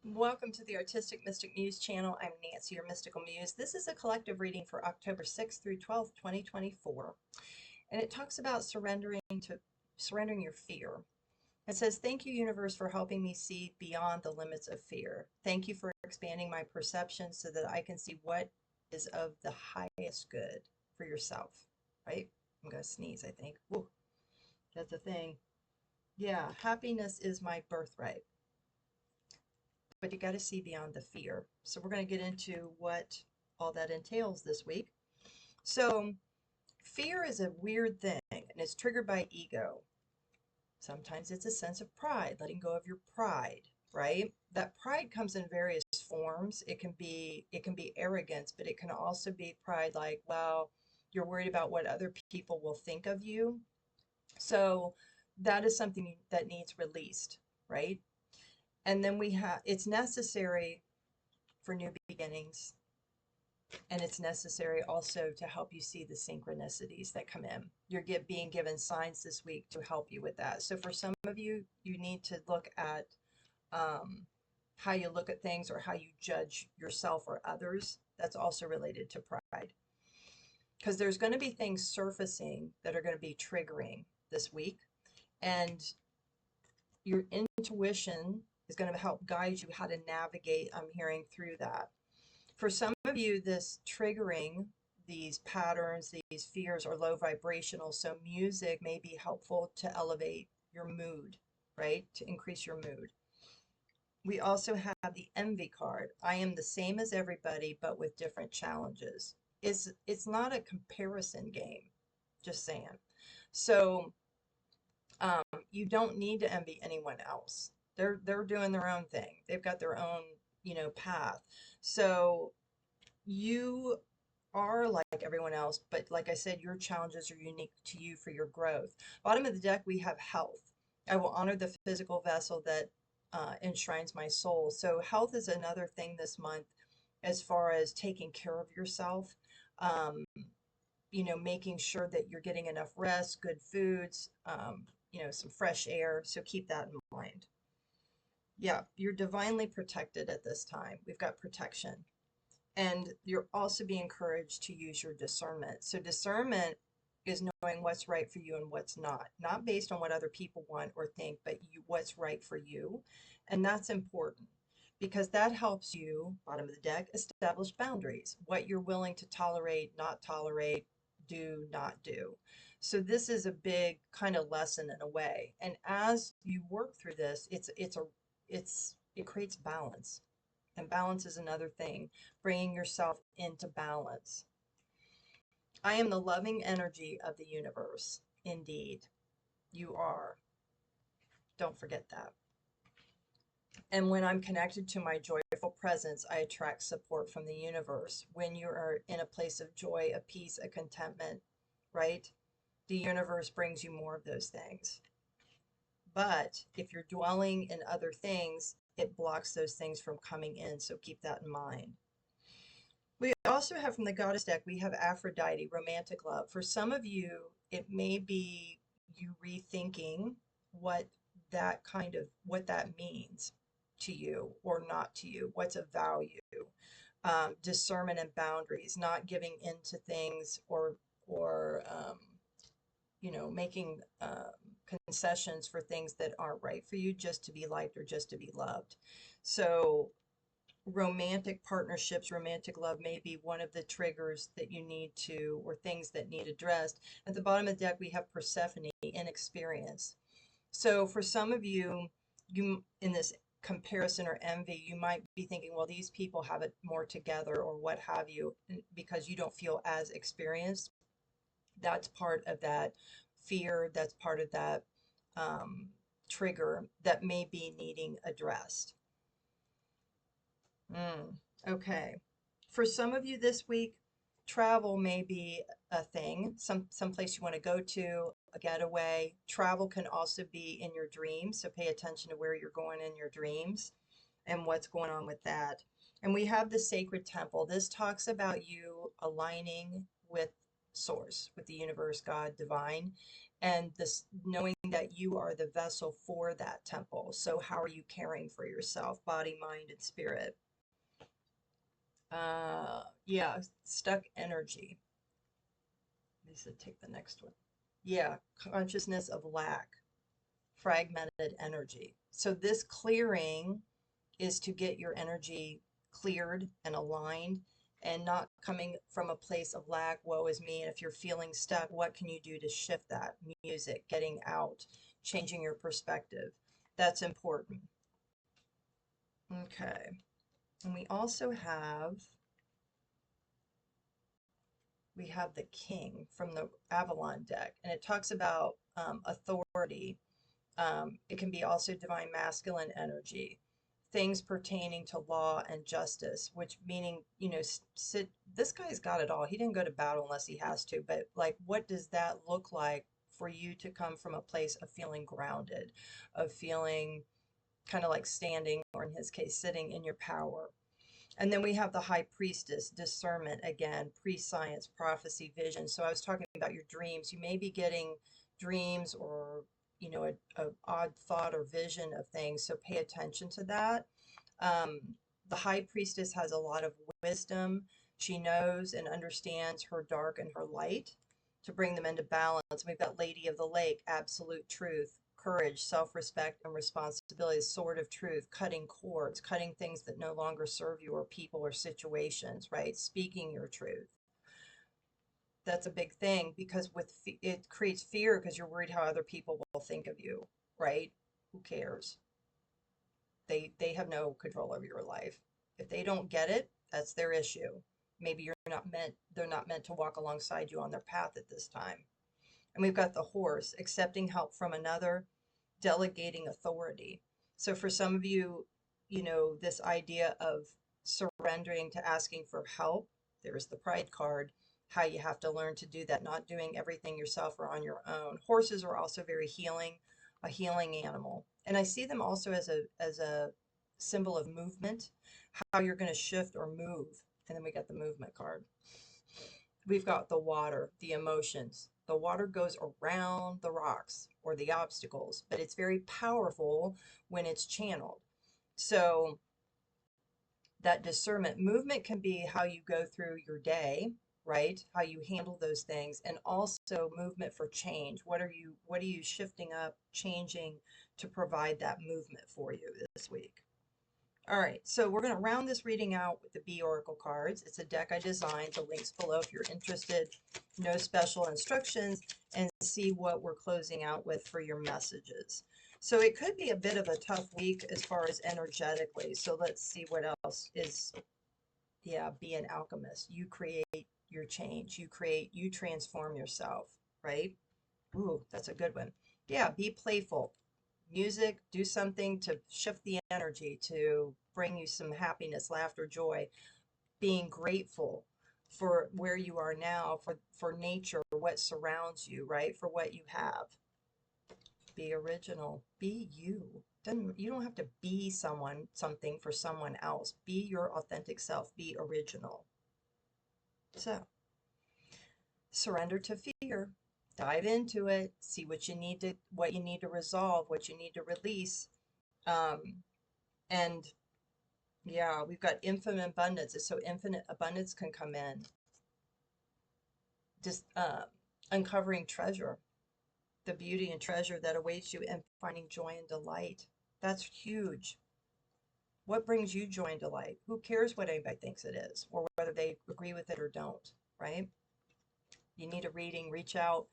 Welcome to the Artistic Mystic Muse channel. I'm Nancy, your Mystical Muse. This is a collective reading for October 6th through 12th, 2024. And it talks about surrendering your fear. It says, "Thank you, universe, for helping me see beyond the limits of fear. Thank you for expanding my perception so that I can see what is of the highest good for yourself." Right? I'm going to sneeze, I think. Whoa, that's a thing. Yeah, happiness is my birthright. But you got to see beyond the fear. So we're going to get into what all that entails this week. So fear is a weird thing and it's triggered by ego. Sometimes it's a sense of pride, letting go of your pride, right? That pride comes in various forms. It can be arrogance, but it can also be pride like, well, you're worried about what other people will think of you. So that is something that needs released, right? And then it's necessary for new beginnings. And it's necessary also to help you see the synchronicities that come in. You're being given signs this week to help you with that. So for some of you, you need to look at how you look at things or how you judge yourself or others. That's also related to pride. Because there's going to be things surfacing that are going to be triggering this week. And your intuition is going to help guide you how to navigate, I'm hearing, through that. For some of you, this triggering these patterns, these fears are low vibrational. So music may be helpful to elevate your mood, right? To increase your mood. We also have the envy card. I am the same as everybody, but with different challenges. It's not a comparison game, just saying. So you don't need to envy anyone else. They're doing their own thing. They've got their own, path. So you are like everyone else, but like I said, your challenges are unique to you for your growth. Bottom of the deck, we have health. I will honor the physical vessel that enshrines my soul. So health is another thing this month as far as taking care of yourself. Um, making sure that you're getting enough rest, good foods, some fresh air. So keep that in mind. Yeah, you're divinely protected at this time. We've got protection. And you're also being encouraged to use your discernment. So discernment is knowing what's right for you and what's not based on what other people want or think, but what's right for you. And that's important because that helps you, bottom of the deck, establish boundaries, what you're willing to tolerate, not tolerate, do, not do. So this is a big kind of lesson in a way. And as you work through this, it creates balance. And balance is another thing, bringing yourself into balance. I am the loving energy of the universe. Indeed, you are. Don't forget that. And when I'm connected to my joyful presence, I attract support from the universe. When you are in a place of joy, a peace, a contentment, right? The universe brings you more of those things. But if you're dwelling in other things, it blocks those things from coming in. So keep that in mind. We also have from the goddess deck, we have Aphrodite, romantic love. For some of you, it may be you rethinking what what that means to you or not to you, what's of value. Discernment and boundaries, not giving into things or making concessions for things that aren't right for you just to be liked or just to be loved. So romantic partnerships, romantic love may be one of the triggers that you need to, or things that need addressed. At the bottom of the deck, we have Persephone, inexperience. So for some of you, in this comparison or envy, you might be thinking, well, these people have it more together or what have you, because you don't feel as experienced. That's part of that fear. That's part of that trigger that may be needing addressed. Okay. For some of you this week, travel may be a thing, some place you want to go to, a getaway. Travel can also be in your dreams, so pay attention to where you're going in your dreams and what's going on with that. And we have the sacred temple. This talks about you aligning with source, with the universe, God, divine, and this knowing that you are the vessel for that temple. So how are you caring for yourself, body, mind, and spirit? Yeah, stuck energy. Lisa, take the next one. Yeah, consciousness of lack, fragmented energy. So this clearing is to get your energy cleared and aligned and not coming from a place of lack, woe is me. And if you're feeling stuck, what can you do to shift that? Music, getting out, changing your perspective. That's important. Okay. And we also have the King from the Avalon deck, and it talks about authority. It can be also divine masculine energy, things pertaining to law and justice, which meaning, you know, this guy's got it all. He didn't go to battle unless he has to, but like, what does that look like for you to come from a place of feeling grounded, of feeling kind of like standing, or in his case, sitting in your power? And then we have the High Priestess, discernment again, pre-science, prophecy, vision. So I was talking about your dreams. You may be getting dreams or, you know, a odd thought or vision of things. So pay attention to that. The High Priestess has a lot of wisdom. She knows and understands her dark and her light to bring them into balance. We've got Lady of the Lake, absolute truth, courage, self-respect, and responsibility, sword of truth, cutting cords, cutting things that no longer serve you or people or situations, right? Speaking your truth. That's a big thing, because it creates fear because you're worried how other people will think of you, right? Who cares? They have no control over your life. If they don't get it, that's their issue. Maybe they're not meant to walk alongside you on their path at this time. And we've got the Horse, accepting help from another, delegating authority. So for some of you, you know, this idea of surrendering to asking for help, there's the Pride card, how you have to learn to do that, not doing everything yourself or on your own. Horses are also very healing, a healing animal. And I see them also as a symbol of movement, how you're going to shift or move. And then we got the movement card. We've got the water, the emotions. The water goes around the rocks or the obstacles, but it's very powerful when it's channeled. So that discernment, movement can be how you go through your day, right? How you handle those things, and also movement for change. What are you shifting up, changing to provide that movement for you this week? All right, so we're going to round this reading out with the B Oracle cards. It's a deck I designed. The link's below if you're interested. No special instructions, and see what we're closing out with for your messages. So it could be a bit of a tough week as far as energetically. So let's see what else is. Yeah, be an alchemist. You create your change. You transform yourself, right? Ooh, that's a good one. Yeah, be playful. Music, do something to shift the energy, to bring you some happiness, laughter, joy, being grateful for where you are now, for nature, what surrounds you, right? For what you have. Be original. Be you. You don't have to be something for someone else. Be your authentic self. Be original. So, surrender to fear. Dive into it. See what you need to resolve, what you need to release. And yeah, we've got infinite abundance. So infinite abundance can come in. Just uncovering treasure, the beauty and treasure that awaits you, and finding joy and delight. That's huge. What brings you joy and delight? Who cares what anybody thinks it is, or whether they agree with it or don't, right? You need a reading, reach out.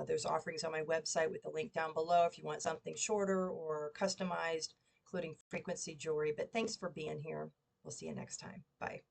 There's offerings on my website with the link down below if you want something shorter or customized, including frequency jewelry. But thanks for being here. We'll see you next time. Bye.